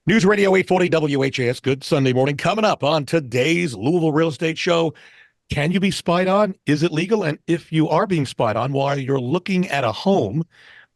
News Radio 840 WHAS. Good Sunday morning. Coming up on today's Louisville Real Estate Show. Can you be spied on? Is it legal? And if you are being spied on while you're looking at a home,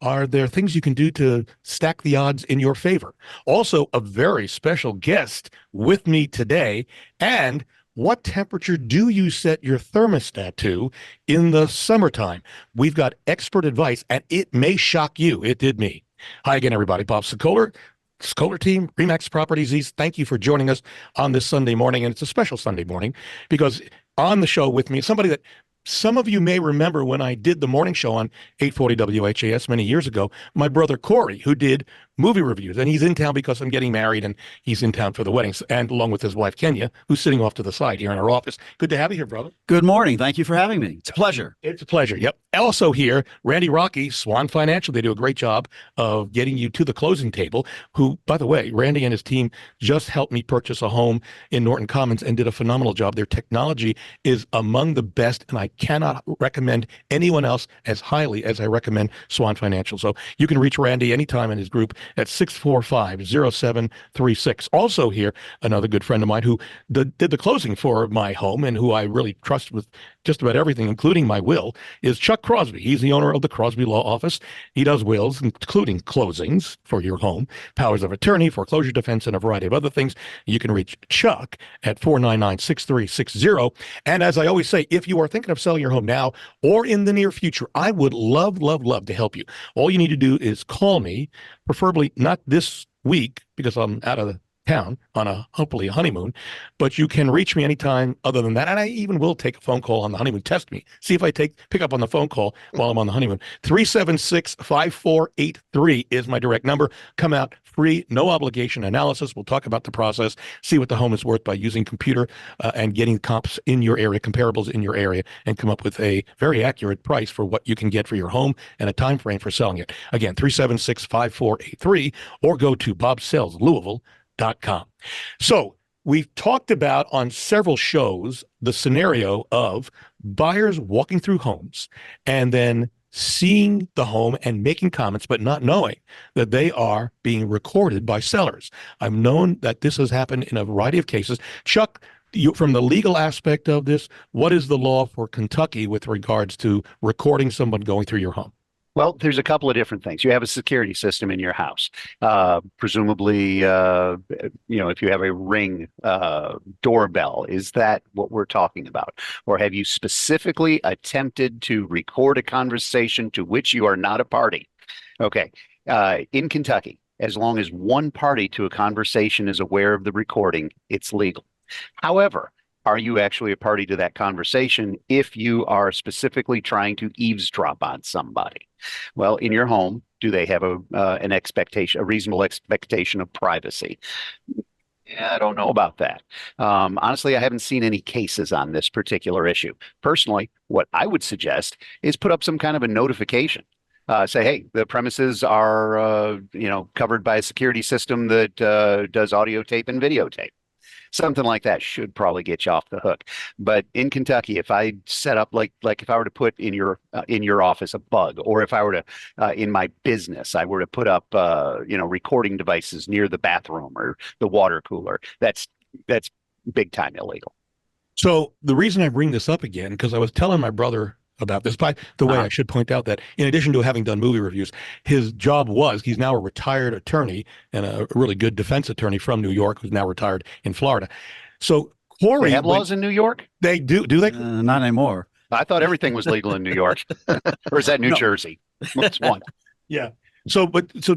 are there things you can do to stack the odds in your favor? Also, a very special guest with me today. And what temperature do you set your thermostat to in the summertime? We've got expert advice, and it may shock you. It did me. Hi again, everybody. Bob Sokoler. Sokoler team, Remax Properties East, thank you for joining us on this Sunday morning. And it's a special Sunday morning because on the show with me, somebody that some of you may remember when I did the morning show on 840 WHAS many years ago, my brother Corey, who did movie reviews. And he's in town because I'm getting married and he's in town for the weddings. And along with his wife, Kenya, who's sitting off to the side here in our office. Good to have you here, brother. Good morning. Thank you for having me. It's a pleasure. It's a pleasure. Yep. Also here, Randy Rocky, Swan Financial. They do a great job of getting you to the closing table, who, by the way, Randy and his team just helped me purchase a home in Norton Commons and did a phenomenal job. Their technology is among the best, and I cannot recommend anyone else as highly as I recommend Swan Financial. So you can reach Randy anytime in his group at 645-0736. Also here, another good friend of mine who did the closing for my home and who I really trust with just about everything, including my will, is Chuck Crosby. He's the owner of the Crosby Law Office. He does wills, including closings for your home, powers of attorney, foreclosure defense, and a variety of other things. You can reach Chuck at 499-6360. And as I always say, if you are thinking of selling your home now or in the near future, I would love, love, love to help you. All you need to do is call me, preferably not this week because I'm out of town on hopefully a honeymoon, but you can reach me anytime other than that. And I even will take a phone call on the honeymoon. Test me. See if I pick up on the phone call while I'm on the honeymoon. 376-5483 is my direct number. Come out free, no obligation analysis. We'll talk about the process, see what the home is worth by using computer and getting comps in your area, comparables in your area, and come up with a very accurate price for what you can get for your home and a time frame for selling it. Again, 376-5483, or go to bobsellslouisville.com. So we've talked about on several shows the scenario of buyers walking through homes and then seeing the home and making comments, but not knowing that they are being recorded by sellers. I've known that this has happened in a variety of cases. Chuck, from the legal aspect of this, what is the law for Kentucky with regards to recording someone going through your home? Well, there's a couple of different things. You have a security system in your house. Presumably, if you have a Ring doorbell, is that what we're talking about? Or have you specifically attempted to record a conversation to which you are not a party? Okay. In Kentucky, as long as one party to a conversation is aware of the recording, it's legal. However, are you actually a party to that conversation if you are specifically trying to eavesdrop on somebody? Well, in your home, do they have a reasonable expectation of privacy? Yeah, I don't know about that. Honestly, I haven't seen any cases on this particular issue. Personally, what I would suggest is put up some kind of a notification. Say, hey, the premises are, covered by a security system that does audio tape and videotape. Something like that should probably get you off the hook. But in Kentucky, if I set up like if I were to put in your office a bug, or if I were to in my business I were to put up recording devices near the bathroom or the water cooler, that's big time illegal. So the reason I bring this up again, because I was telling my brother about this. By the way, I should point out that in addition to having done movie reviews, his job he's now a retired attorney and a really good defense attorney from New York who's now retired in Florida. So Corey, they have laws in New York? They do. Do they? Not anymore. I thought everything was legal in New York. Or is that New Jersey? Which one? Yeah. So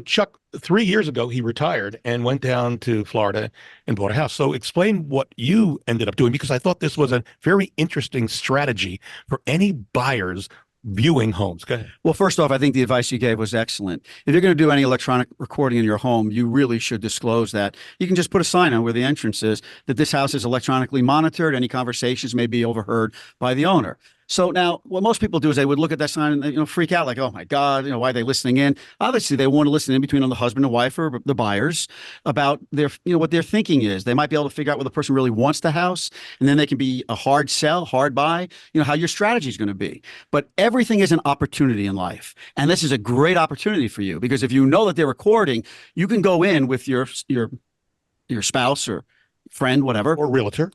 Chuck, 3 years ago, he retired and went down to Florida and bought a house. So explain what you ended up doing, because I thought this was a very interesting strategy for any buyers viewing homes. Go ahead. Well, first off, I think the advice you gave was excellent. If you're going to do any electronic recording in your home, you really should disclose that. You can just put a sign on where the entrance is that this house is electronically monitored. Any conversations may be overheard by the owner. So now what most people do is they would look at that sign and freak out like, oh my God, why are they listening in? Obviously, they want to listen in between on the husband and wife or the buyers about their, what their thinking is. They might be able to figure out whether the person really wants the house, and then they can be a hard sell, hard buy, how your strategy is going to be. But everything is an opportunity in life. And this is a great opportunity for you, because if you know that they're recording, you can go in with your your spouse or friend, whatever, Or realtor.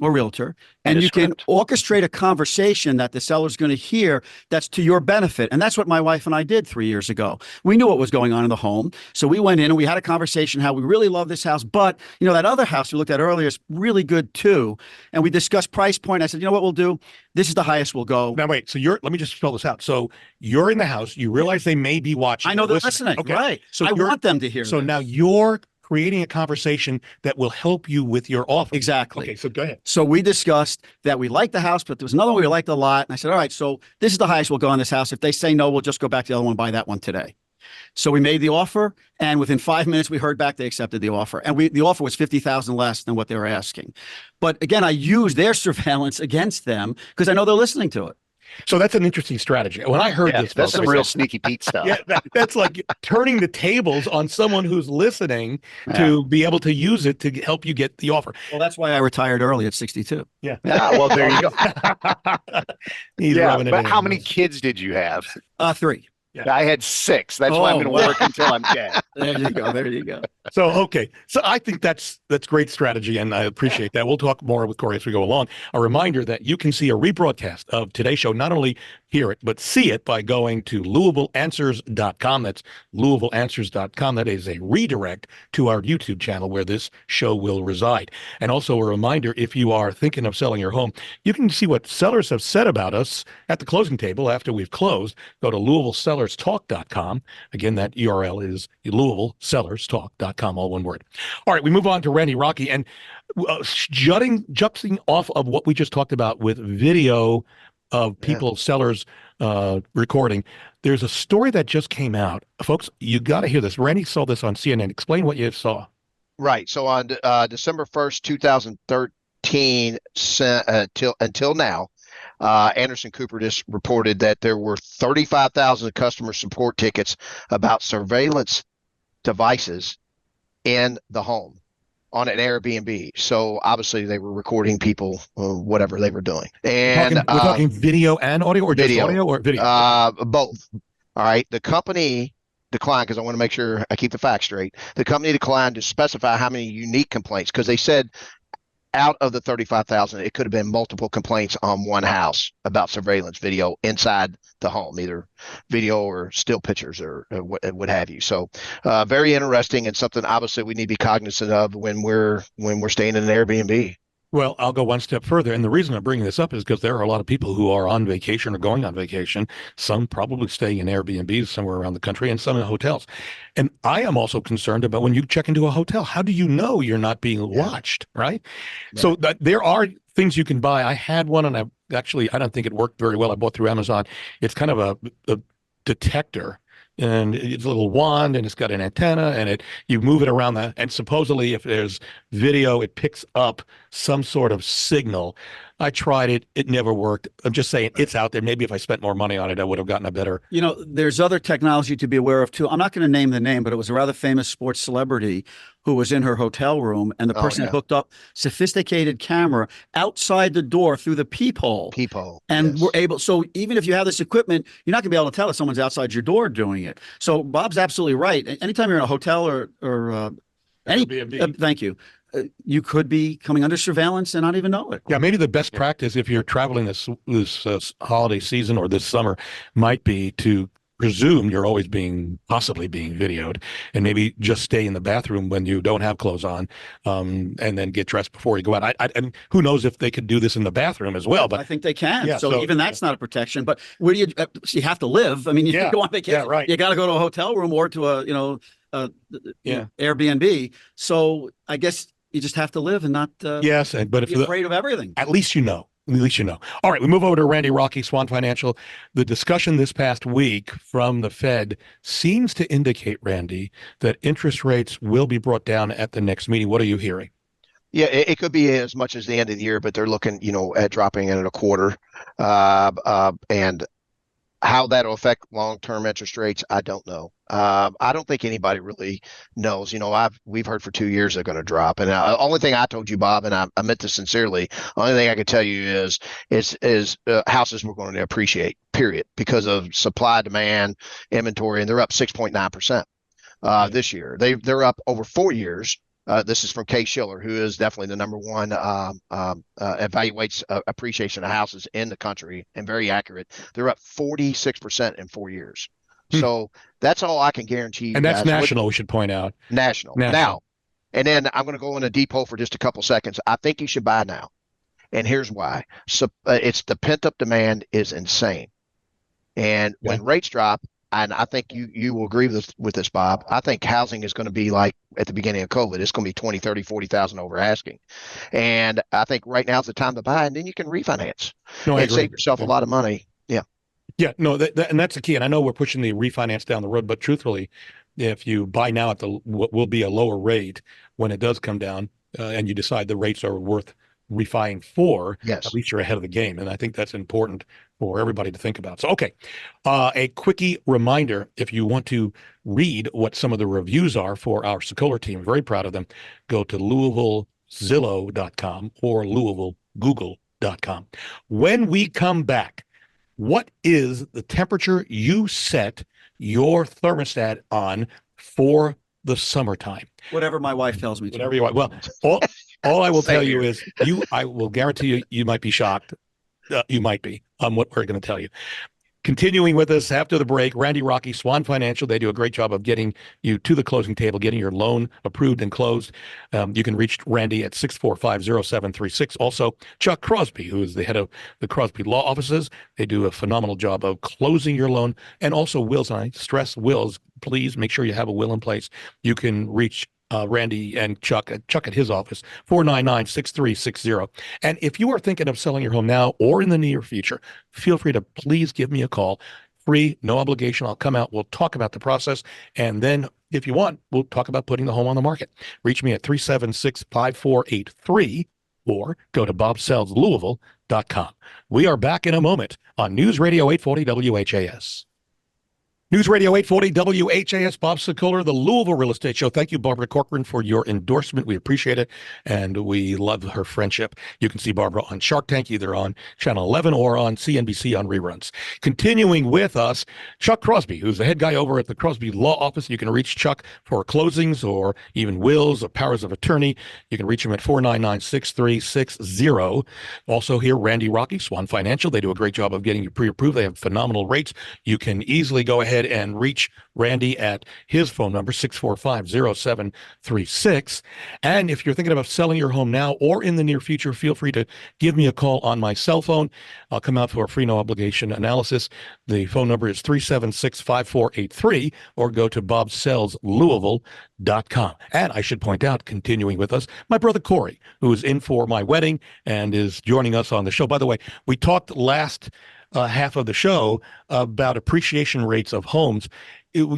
and a you can script. orchestrate a conversation that the seller's going to hear that's to your benefit. And that's what my wife and I did 3 years ago. We knew what was going on in the home. So we went in and we had a conversation how we really love this house, but that other house we looked at earlier is really good too. And we discussed price point. I said, you know what we'll do? This is the highest we'll go. Now, wait. So let me just spell this out. So you're in the house. You realize they may be watching. I know or they're listening. Okay. Right. So I want them to hear So this. now you're creating a conversation that will help you with your offer. Exactly. Okay. So go ahead. So we discussed that we liked the house, but there was another one we liked a lot. And I said, all right, so this is the highest we'll go on this house. If they say no, we'll just go back to the other one and buy that one today. So we made the offer, and within 5 minutes, we heard back they accepted the offer. And the offer was $50,000 less than what they were asking. But again, I used their surveillance against them because I know they're listening to it. So that's an interesting strategy. When I heard this, that's folks, some I real said, sneaky Pete stuff. yeah, that's like turning the tables on someone who's listening to be able to use it to help you get the offer. Well, that's why I retired early at 62. Yeah. Well, there you go. He's rubbing it but in. how many kids did you have? 3. Yeah. I had 6. That's why I'm going to wow. work until I'm dead. There you go. There you go. So, okay. So I think that's great strategy, and I appreciate that. We'll talk more with Corey as we go along. A reminder that you can see a rebroadcast of today's show, not only hear it, but see it by going to LouisvilleAnswers.com. That's LouisvilleAnswers.com. That is a redirect to our YouTube channel where this show will reside. And also a reminder, if you are thinking of selling your home, you can see what sellers have said about us at the closing table after we've closed. Go to LouisvilleSellersTalk.com. Again, that URL is LouisvilleSellersTalk.com, all one word. All right, we move on to Randy Rocky, and jumping off of what we just talked about with video of people, sellers recording. There's a story that just came out. Folks, you got to hear this. Randy saw this on CNN. Explain what you saw. Right. So on December 1st, 2013, until now, Anderson Cooper just reported that there were 35,000 customer support tickets about surveillance devices in the home on an Airbnb. So obviously they were recording people, whatever they were doing. And We're talking video and audio, or just audio or video? Both. All right. The company declined, because I want to make sure I keep the facts straight. The company declined to specify how many unique complaints, because they said out of the 35,000, it could have been multiple complaints on one house about surveillance video inside the home, either video or still pictures or what have you. So very interesting, and something obviously we need to be cognizant of when we're staying in an Airbnb. Well, I'll go one step further. And the reason I'm bringing this up is because there are a lot of people who are on vacation or going on vacation, some probably staying in Airbnbs somewhere around the country, and some in hotels. And I am also concerned about when you check into a hotel, how do you know you're not being watched, right? So there are things you can buy. I had one, and I don't think it worked very well. I bought through Amazon. It's kind of a detector. And it's a little wand, and it's got an antenna, and you move it around and supposedly if there's video, it picks up some sort of signal. I tried it. It never worked. I'm just saying it's out there. Maybe if I spent more money on it, I would have gotten a better. There's other technology to be aware of too. I'm not going to name the name, but it was a rather famous sports celebrity who was in her hotel room, and the person had hooked up sophisticated camera outside the door through the peephole. And we're able, so even if you have this equipment, you're not going to be able to tell if someone's outside your door doing it. So Bob's absolutely right. Anytime you're in a hotel or any, thank you. You could be coming under surveillance and not even know it. Yeah, maybe the best practice if you're traveling this holiday season or this summer might be to presume you're always possibly being videoed, and maybe just stay in the bathroom when you don't have clothes on, and then get dressed before you go out. And who knows if they could do this in the bathroom as well? But I think they can. Yeah, so even that's not a protection. But where do you have to live? I mean, you go on vacation. Yeah, right. You got to go to a hotel room or to a Airbnb. So I guess you just have to live and not but if be afraid of everything. At least you know. All right, we move over to Randy Rocky, Swan Financial. The discussion this past week from the Fed seems to indicate, Randy, that interest rates will be brought down at the next meeting. What are you hearing? Yeah, it could be as much as the end of the year, but they're looking, at dropping it at a quarter. And how that'll affect long-term interest rates, I don't know. I don't think anybody really knows. We've heard for 2 years they're going to drop. And the only thing I told you, Bob, and I meant this sincerely, only thing I can tell you is houses were going to appreciate, period, because of supply, demand, inventory, and they're up 6.9% this year. They're up over 4 years. This is from Kay Schiller, who is definitely the number one evaluates appreciation of houses in the country, and very accurate. They're up 46% in 4 years. Hmm. So that's all I can guarantee you And that's guys. national, we should point out. National. National. Now, and then I'm going to go in a deep hole for just a couple seconds. I think you should buy now. And here's why. So it's the pent up demand is insane. And when rates drop, and I think you will agree with this, Bob, I think housing is going to be like at the beginning of COVID. It's going to be 20, 30, 40,000 over asking. And I think right now is the time to buy, and then you can refinance and save yourself a lot of money. Yeah. Yeah, no, and that's the key. And I know we're pushing the refinance down the road, but truthfully, if you buy now at what will be a lower rate when it does come down, and you decide the rates are worth refining for, Yes. at least you're ahead of the game. And I think that's important for everybody to think about. So, okay, a quickie reminder, if you want to read what some of the reviews are for our Sokoler team, very proud of them, go to LouisvilleZillow.com or LouisvilleGoogle.com. When we come back, what is the temperature you set your thermostat on for the summertime? Whatever my wife tells me to. Whatever you want. Well, all I will tell you is I will guarantee you might be shocked. You might be on what we're going to tell you. Continuing with us after the break, Randy Rocky, Swan Financial. They do a great job of getting you to the closing table, getting your loan approved and closed. You can reach Randy at 645-0736. Also, Chuck Crosby, who is the head of the Crosby Law Offices. They do a phenomenal job of closing your loan, and also wills. And I stress wills. Please make sure you have a will in place. You can reach Randy and Chuck at his office, 499-6360. And if you are thinking of selling your home now or in the near future, feel free to please give me a call. Free, no obligation. I'll come out. We'll talk about the process. And then if you want, we'll talk about putting the home on the market. Reach me at 376-5483 or go to bobsellslouisville.com. We are back in a moment on News Radio 840 WHAS. News Radio 840 WHAS, Bob Sokoler, the Louisville Real Estate Show. Thank you, Barbara Corcoran, for your endorsement. We appreciate it, and we love her friendship. You can see Barbara on Shark Tank, either on Channel 11 or on CNBC on reruns. Continuing with us, Chuck Crosby, who's the head guy over at the Crosby Law Office. You can reach Chuck for closings or even wills or powers of attorney. You can reach him at 499-6360. Also here, Randy Rocky, Swan Financial. They do a great job of getting you pre-approved. They have phenomenal rates. You can easily go ahead and reach Randy at his phone number, 645-0736. And if you're thinking about selling your home now or in the near future, feel free to give me a call on my cell phone. I'll come out for a free no obligation analysis. The phone number is 376-5483 or go to bobsellslouisville.com. And I should point out, continuing with us, my brother Corey, who is in for my wedding and is joining us on the show. By the way, we talked last half of the show about appreciation rates of homes,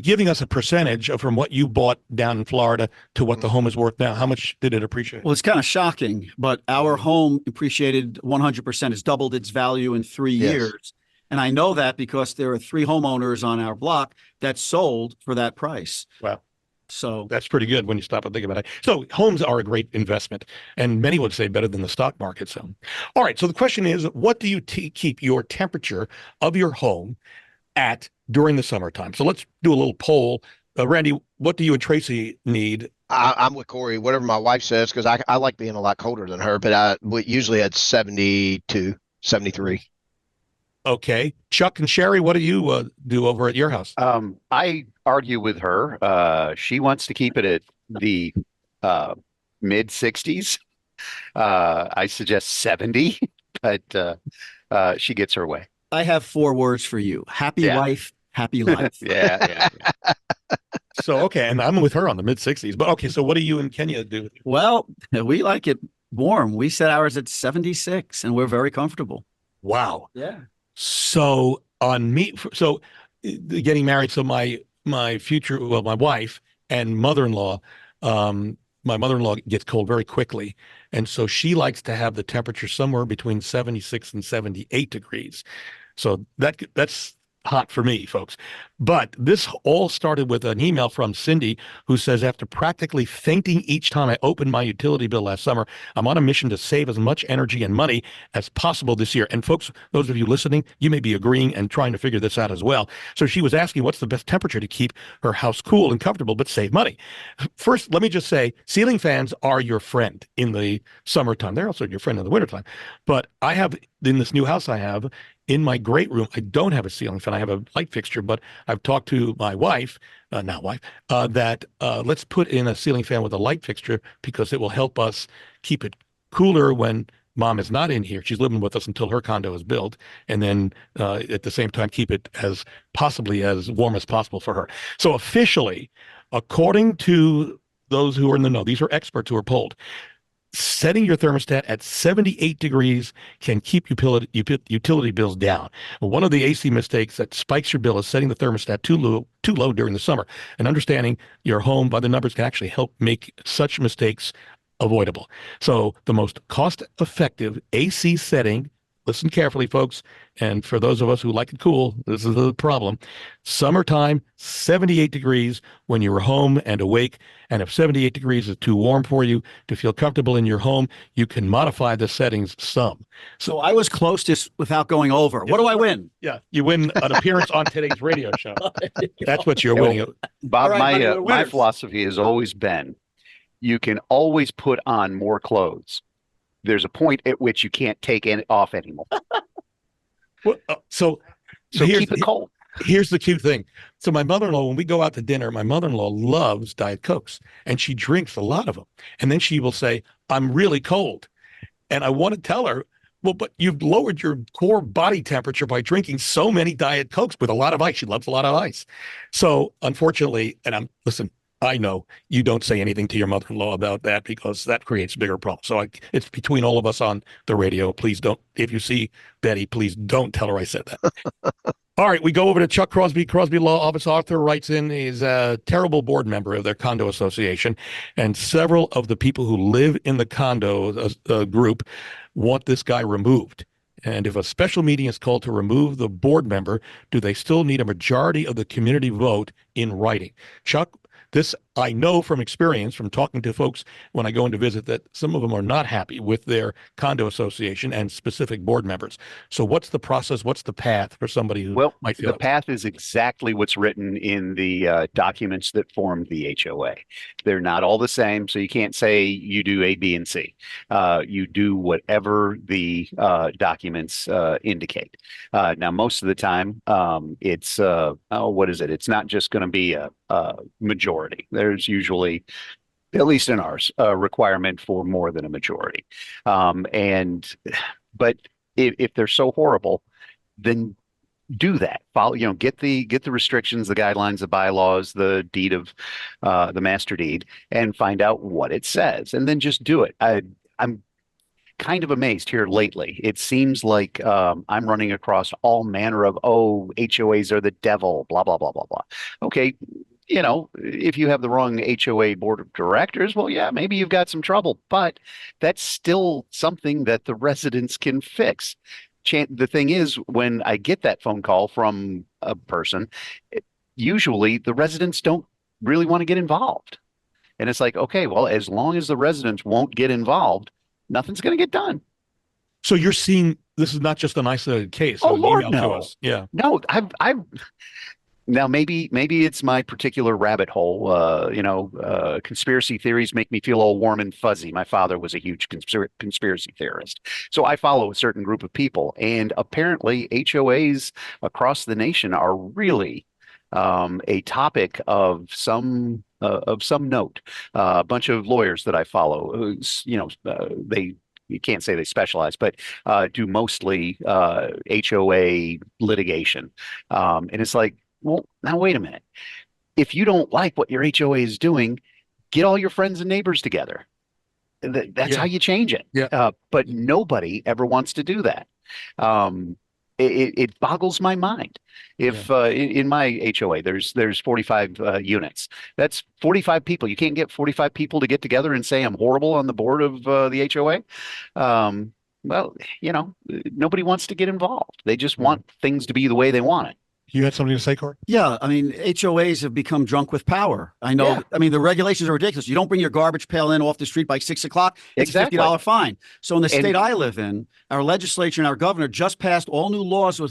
giving us a percentage from what you bought down in Florida to what the home is worth now. How much did it appreciate? Well, it's kind of shocking, but our home appreciated 100%. It's doubled its value in 3 years. And I know that because there are 3 homeowners on our block that sold for that price. Wow. So that's pretty good when you stop and think about it. So homes are a great investment, and many would say better than the stock market. So, all right. So the question is, what do you keep your temperature of your home at during the summertime? So let's do a little poll. Randy, what do you and Tracy need? I'm with Corey, whatever my wife says, because I like being a lot colder than her, but usually at 72, 73. Okay. Chuck and Sherry, what do you do over at your house? I argue with her. She wants to keep it at the mid 60s. I suggest 70, but she gets her way. I have 4 words for you. Happy wife, happy life. Yeah. So, okay. And I'm with her on the mid 60s. But okay. So what do you and Kenya do? Well, we like it warm. We set ours at 76 and we're very comfortable. Wow. Yeah. So on me, so getting married. So my future, well, my wife and mother-in-law, my mother-in-law gets cold very quickly. And so she likes to have the temperature somewhere between 76 and 78 degrees. So that's hot for me, folks. But this all started with an email from Cindy, who says, after practically fainting each time I opened my utility bill last summer, I'm on a mission to save as much energy and money as possible this year. And folks, those of you listening, you may be agreeing and trying to figure this out as well. So she was asking what's the best temperature to keep her house cool and comfortable, but save money. First, let me just say, ceiling fans are your friend in the summertime. They're also your friend in the wintertime. But I have, in this new house I have, in my great room, I don't have a ceiling fan. I have a light fixture, but I've talked to my wife, that let's put in a ceiling fan with a light fixture because it will help us keep it cooler when mom is not in here. She's living with us until her condo is built, and then at the same time keep it as possibly as warm as possible for her. So officially, according to those who are in the know, these are experts who are polled, setting your thermostat at 78 degrees can keep utility bills down. One of the AC mistakes that spikes your bill is setting the thermostat too low during the summer. And understanding your home by the numbers can actually help make such mistakes avoidable. So the most cost-effective AC setting, listen carefully, folks, and for those of us who like it cool, this is the problem. Summertime, 78 degrees when you're home and awake. And if 78 degrees is too warm for you to feel comfortable in your home, you can modify the settings some. So I was close just without going over. What do I win? Yeah, you win an appearance on today's radio show. That's what you're winning. Bob, right, my philosophy has always been, you can always put on more clothes. There's a point at which you can't take it off anymore. Well, so keep it cold. Here's the cute thing. So my mother-in-law, when we go out to dinner, my mother-in-law loves Diet Cokes, and she drinks a lot of them. And then she will say, I'm really cold. And I want to tell her, well, but you've lowered your core body temperature by drinking so many Diet Cokes with a lot of ice. She loves a lot of ice. So unfortunately, listen, I know you don't say anything to your mother-in-law about that because that creates bigger problems. So it's between all of us on the radio. Please don't, if you see Betty, please don't tell her I said that. All right, we go over to Chuck Crosby, Crosby Law Office. Arthur writes in, he's a terrible board member of their condo association, and several of the people who live in the condo group want this guy removed. And if a special meeting is called to remove the board member, do they still need a majority of the community vote in writing? Chuck, this I know from experience, from talking to folks when I go in to visit, that some of them are not happy with their condo association and specific board members. So what's the process? What's the path for somebody who might feel the path is exactly what's written in the documents that formed the HOA. They're not all the same, so you can't say you do A, B, and C. You do whatever the documents indicate. Now, most of the time, it's what is it? It's not just going to be a majority. There's usually, at least in ours, a requirement for more than a majority. But if they're so horrible, then do that. Follow, get the restrictions, the guidelines, the bylaws, the deed of the master deed, and find out what it says, and then just do it. I'm kind of amazed here lately. It seems like I'm running across all manner of, HOAs are the devil, blah, blah, blah, blah, blah. Okay. If you have the wrong HOA board of directors, well, yeah, maybe you've got some trouble, but that's still something that the residents can fix. The thing is, when I get that phone call from a person, usually the residents don't really want to get involved. And it's like, okay, well, as long as the residents won't get involved, nothing's going to get done. So you're seeing this is not just an isolated case. Oh, Lord, no. To us. Yeah. No, I've now maybe it's my particular rabbit hole. Conspiracy theories make me feel all warm and fuzzy. My father was a huge conspiracy theorist, so I follow a certain group of people, and apparently HOAs across the nation are really a topic of some note. A bunch of lawyers that I follow, you can't say they specialize, but do mostly HOA litigation, and it's like, well, now wait a minute. If you don't like what your HOA is doing, get all your friends and neighbors together. That's how you change it. Yeah. But nobody ever wants to do that. It boggles my mind. If in my HOA there's 45 units, that's 45 people. You can't get 45 people to get together and say I'm horrible on the board of the HOA. Well, nobody wants to get involved. They just want things to be the way they want it. You had something to say, Corey? Yeah, I mean, HOAs have become drunk with power. I know. Yeah. I mean, the regulations are ridiculous. You don't bring your garbage pail in off the street by 6 o'clock. It's Exactly. a $50 fine. So in the And- state I live in, our legislature and our governor just passed all new laws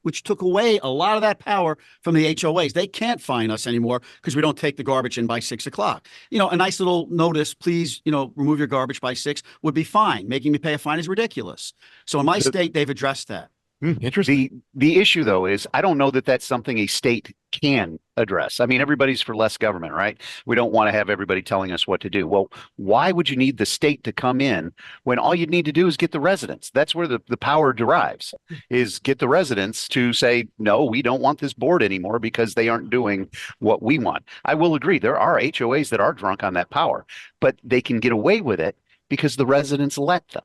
which took away a lot of that power from the HOAs. They can't fine us anymore because we don't take the garbage in by 6 o'clock. You know, a nice little notice, please, remove your garbage by 6 would be fine. Making me pay a fine is ridiculous. So in my state, they've addressed that. Interesting. The issue, though, is I don't know that that's something a state can address. I mean, everybody's for less government, right? We don't want to have everybody telling us what to do. Well, why would you need the state to come in when all you need to do is get the residents? That's where the power derives, is get the residents to say, no, we don't want this board anymore because they aren't doing what we want. I will agree. There are HOAs that are drunk on that power, but they can get away with it because the residents let them.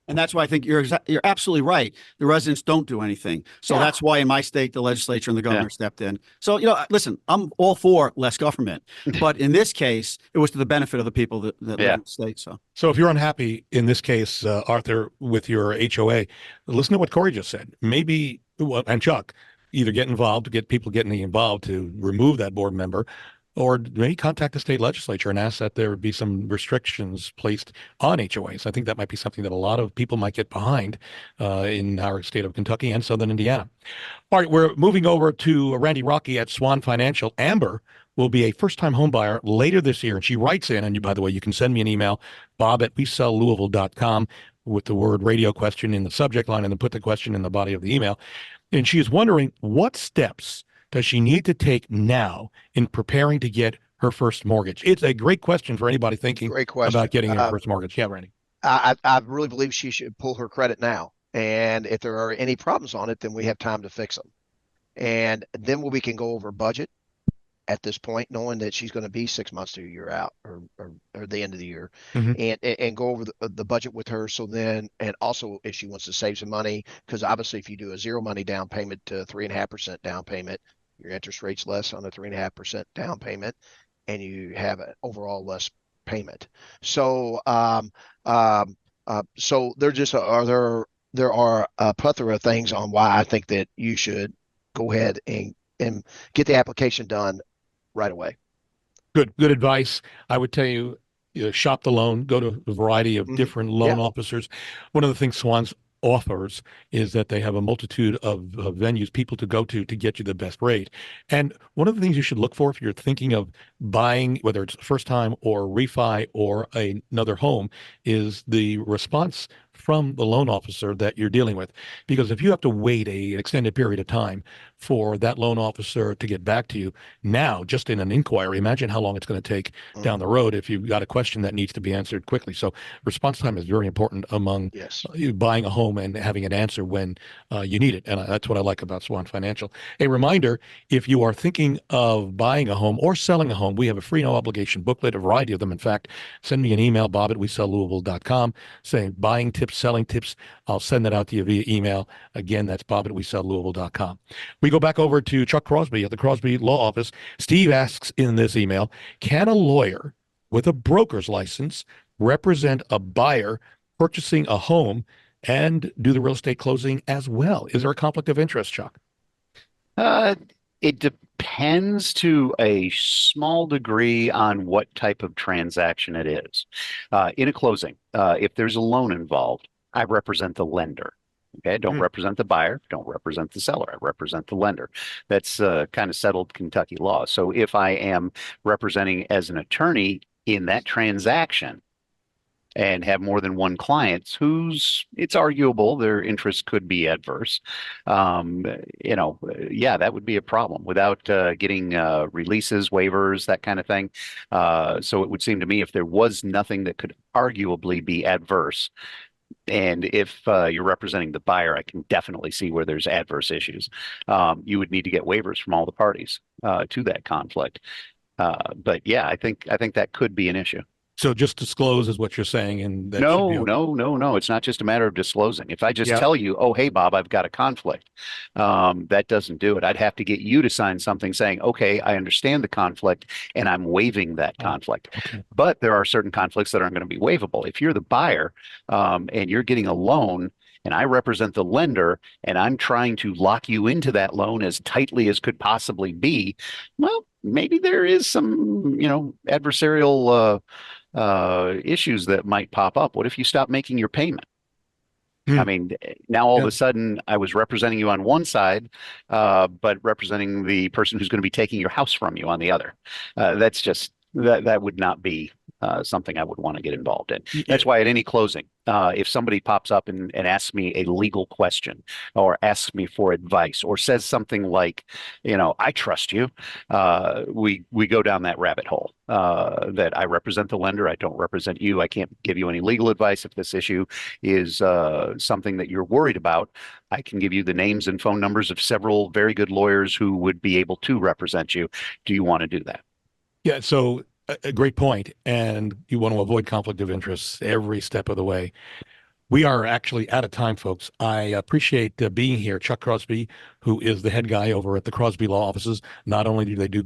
And that's why I think you're absolutely right. The residents don't do anything. So Yeah. that's why in my state, the legislature and the governor stepped in. So, listen, I'm all for less government. But in this case, it was to the benefit of the people that live in the state. So if you're unhappy in this case, Arthur, with your HOA, listen to what Corey just said. Maybe, and Chuck, either get involved, get people getting involved to remove that board member, or maybe contact the state legislature and ask that there be some restrictions placed on HOAs. I think that might be something that a lot of people might get behind in our state of Kentucky and Southern Indiana. All right, we're moving over to Randy Rocky at Swan Financial. Amber will be a first-time home buyer later this year, and she writes in, and by the way, you can send me an email, bob@wesellouisville.com, with the word radio question in the subject line, and then put the question in the body of the email. And she is wondering, what steps does she need to take now in preparing to get her first mortgage? It's a great question for anybody thinking Great question. about getting her first mortgage. Yeah, Randy. I really believe she should pull her credit now. And if there are any problems on it, then we have time to fix them. And then we can go over budget at this point, knowing that she's going to be 6 months to a year out or the end of the year, and go over the budget with her. So then, and also if she wants to save some money, because obviously if you do a 0 money down payment to 3.5% down payment, your interest rate's less on a 3.5% down payment, and you have an overall less payment. So, so there are a plethora of things on why I think that you should go ahead and get the application done right away. Good advice. I would tell you, shop the loan, go to a variety of different loan officers. One of the things Swan's offers is that they have a multitude of venues, people to go to get you the best rate. And one of the things you should look for if you're thinking of buying, whether it's first time or refi or another home, is the response from the loan officer that you're dealing with. Because if you have to wait an extended period of time for that loan officer to get back to you now, just in an inquiry, imagine how long it's going to take down the road if you've got a question that needs to be answered quickly. So response time is very important among you buying a home and having an answer when you need it. And that's what I like about Swan Financial. A reminder, if you are thinking of buying a home or selling a home, we have a free no obligation booklet, a variety of them. In fact, send me an email, bob@wesellouisville.com, saying buying tips, selling tips. I'll send that out to you via email. Again, that's bob@wesellouisville.com. We go back over to Chuck Crosby at the Crosby Law Office. Steve asks in this email, can a lawyer with a broker's license represent a buyer purchasing a home and do the real estate closing as well? Is there a conflict of interest, Chuck? It depends to a small degree on what type of transaction it is. In a closing, if there's a loan involved, I represent the lender. Okay, I don't represent the buyer, don't represent the seller. I represent the lender. That's kind of settled Kentucky law. So if I am representing as an attorney in that transaction and have more than one client it's arguable their interests could be adverse, that would be a problem without getting releases, waivers, that kind of thing. So it would seem to me if there was nothing that could arguably be adverse, and if you're representing the buyer, I can definitely see where there's adverse issues. You would need to get waivers from all the parties to that conflict. But yeah, I think that could be an issue. So just disclose is what you're saying, and that No, should be okay. no. It's not just a matter of disclosing. If I just tell you, oh, hey, Bob, I've got a conflict, that doesn't do it. I'd have to get you to sign something saying, okay, I understand the conflict and I'm waiving that conflict. Okay. But there are certain conflicts that aren't going to be waivable. If you're the buyer and you're getting a loan and I represent the lender, and I'm trying to lock you into that loan as tightly as could possibly be, well, maybe there is some, adversarial issues that might pop up. What if you stop making your payment? I mean, now all of a sudden I was representing you on one side, but representing the person who's going to be taking your house from you on the other. That's just that would not be something I would want to get involved in. That's why at any closing, if somebody pops up and asks me a legal question or asks me for advice or says something like, I trust you, we go down that rabbit hole that I represent the lender. I don't represent you. I can't give you any legal advice. If this issue is something that you're worried about, I can give you the names and phone numbers of several very good lawyers who would be able to represent you. Do you want to do that? Yeah, so a great point, and you want to avoid conflict of interest every step of the way. We are actually out of time, folks. I appreciate being here. Chuck Crosby, who is the head guy over at the Crosby Law Offices. Not only do they do a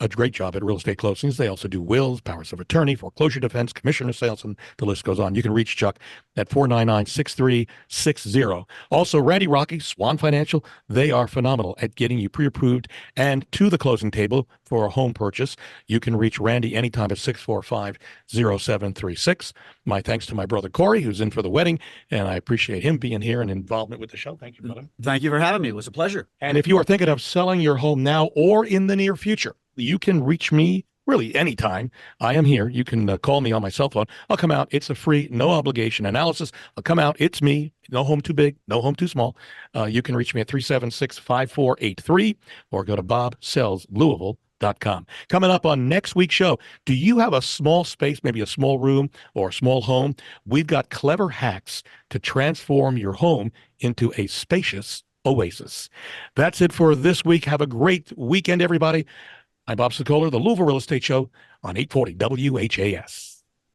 great job at real estate closings, they also do wills, powers of attorney, foreclosure defense, commissioner sales, and the list goes on. You can reach Chuck at 499-6360. Also, Randy Rocky, Swan Financial, they are phenomenal at getting you pre-approved and to the closing table for a home purchase. You can reach Randy anytime at 645-0736. My thanks to my brother Corey, who's in for the wedding, and I appreciate him being here and involvement with the show. Thank you, brother. Thank you for having me. It was a pleasure. And if you are thinking of selling your home now or in the near future, you can reach me really anytime. I am here. You can call me on my cell phone. I'll come out. It's a free, no obligation analysis. I'll come out. It's me. No home too big, no home too small. You can reach me at 376-5483 or go to bobsellslouisville.com. Coming up on next week's show, do you have a small space, maybe a small room or a small home? We've got clever hacks to transform your home into a spacious oasis. That's it for this week. Have a great weekend, everybody. I'm Bob Sokoler, the Louisville Real Estate Show on 840 WHAS.